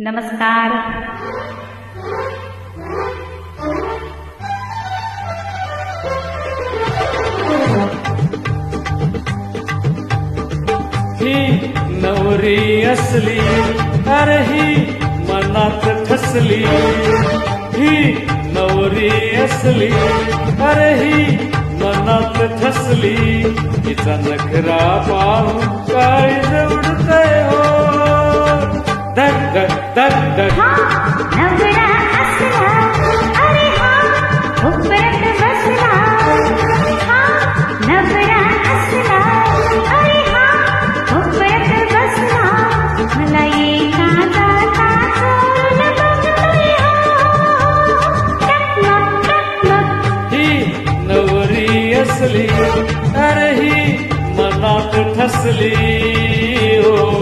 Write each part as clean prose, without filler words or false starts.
नमस्कार. ही नवरी असली, अरे ही मनात ठसली. ही नवरी असली, अरे ही मनात ठसली. तिचा नखरा पाहून काय जवळतय हो. धक धक धक धक. नवरा असला, अरे हा उपरत बसला. नवरा असला, अरे हा उपरत बसला. मला एका दातात बघतोय हो. टकमक टकमक. ही नवरी असली, अरे ही मनात ठसली हो.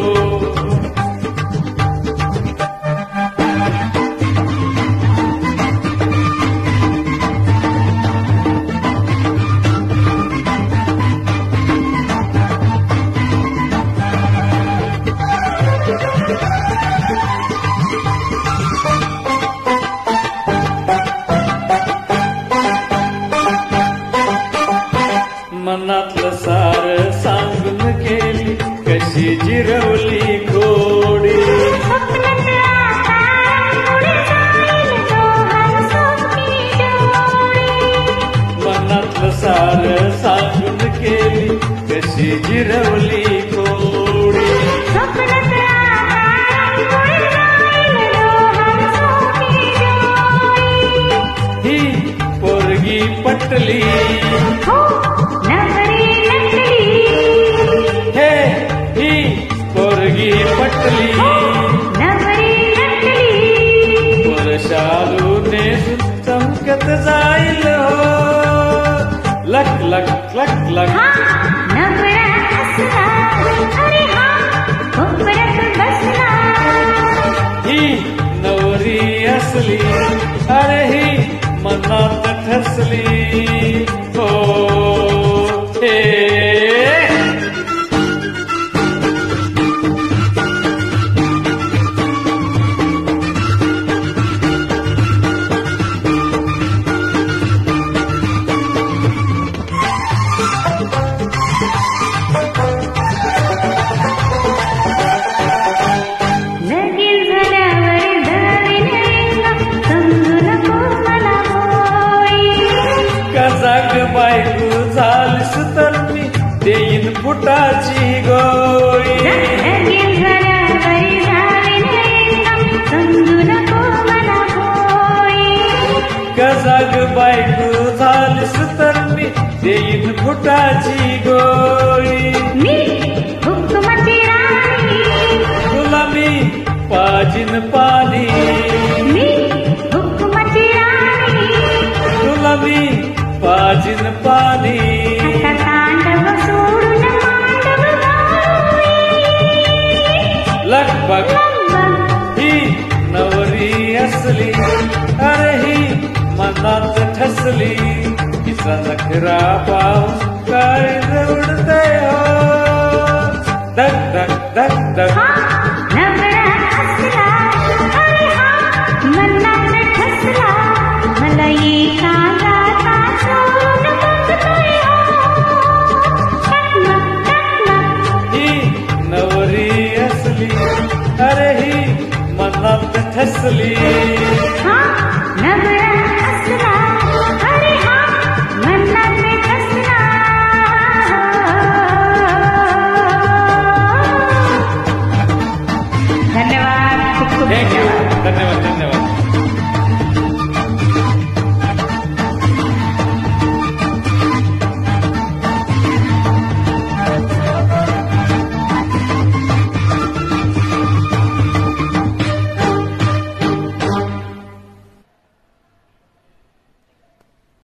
मनातलं सार सांगून गेली, कशी जिरवली गोडी. मनातलं सार सांगून गेली, कशी जिरवली गोडी. ही पोरगी पटली, पोरगी पटली. वर्षालू नेसून चमकत जाईल हो. लक लक लक लक. ही नवरी असली, अरे ही मनात ठसली हो. हे बायको झालीस तर मी देईन फुटाची गोळी. गजाग बायको झालीस तर मी देईन फुटाची गोळी. तुला मी पाजीन पाणी, तुला मी पाजीन पाणी. लगबग. ही नवरी असली, अरे ही मनात ठसली. तिचा नखरा पाहून काय जवळतय हो. धक धक धक धक. नवरी असली, अरे ही मनात ठसली.